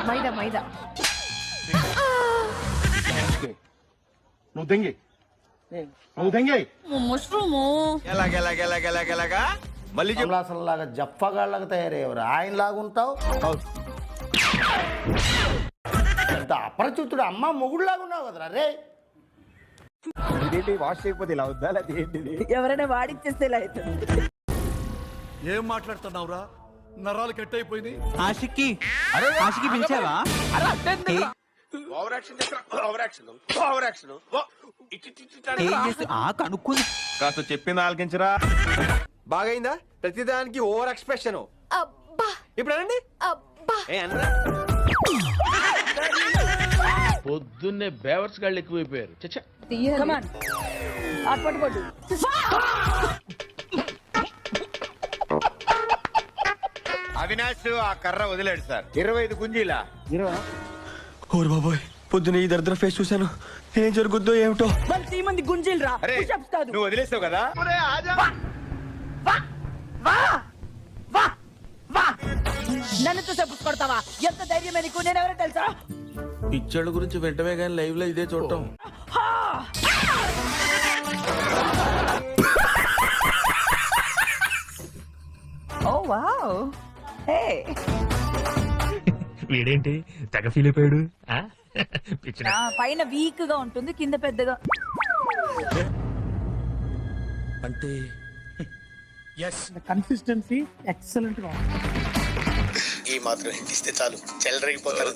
మైదా మైదా. నువ్వు దెంగి, నువ్వు దెంగి. మష్రూము ఎలాగా మళ్ళీ లాగా జప్పగాళ్ళగా తయారయ్యేవారు ఆయన లాగా ఉంటావు. ఎంత అపరిచితుడు అమ్మ మొగుడులాగా ఉన్నావు కదరా రే. ఇదేంటి వాష్ చేయకపోతే ఇలా వద్దా లేకపోతే ఏంటిది? ఎవరైనా వాడిచ్చేస్తే ఇలా అవుతుంది. ఏం మాట్లాడుతున్నావురా? నరాలు కట్ అయిపోయింది. ఆషిక్కి ఆషిక్కి పిలిచావా? కనుక్కుంది. కాస్త చెప్పింది ఆలకించరా. బాగైందా? ప్రతిదానికి ఓవర్ ఎక్స్ప్రెషన్. ఇప్పుడు అనండి. పొద్దున్నే బేవర్స్ గాళ్ళు ఎక్కువైపోయారు. చచ్చా అవినాష్ ఆ కర్ర వదిలేడు సార్. 25 గుంజీలా. ఓరు బాబోయ్, పొద్దున ఈ దరిద్ర ఫేస్ చూశాను. ఏం జరుగుద్దో ఏమిటో. మంది గుంజీలు రా. అరే నువ్వు వదిలేసావు కదా. నన్ను చూసేపు కొడతావా? ఎంత ధైర్యమే నీకు? నేను ఎవరో తెలుసా? పిచ్చోళ్ళ గురించి వెంటనే కానీ లైవ్ లో ఇదే చూడటం. ఓ వావ్. హే వీడేంటి తెగ ఫీల్ అయిపోయాడు. పైన వీక్ గా ఉంటుంది, కింద పెద్దగా. అంటే కన్సిస్టెన్సీ ఎక్సలెంట్ గా ఉంది. ఈ మాత్రం హింట్ ఇస్తే చాలు చెల్లరగిపోతారు.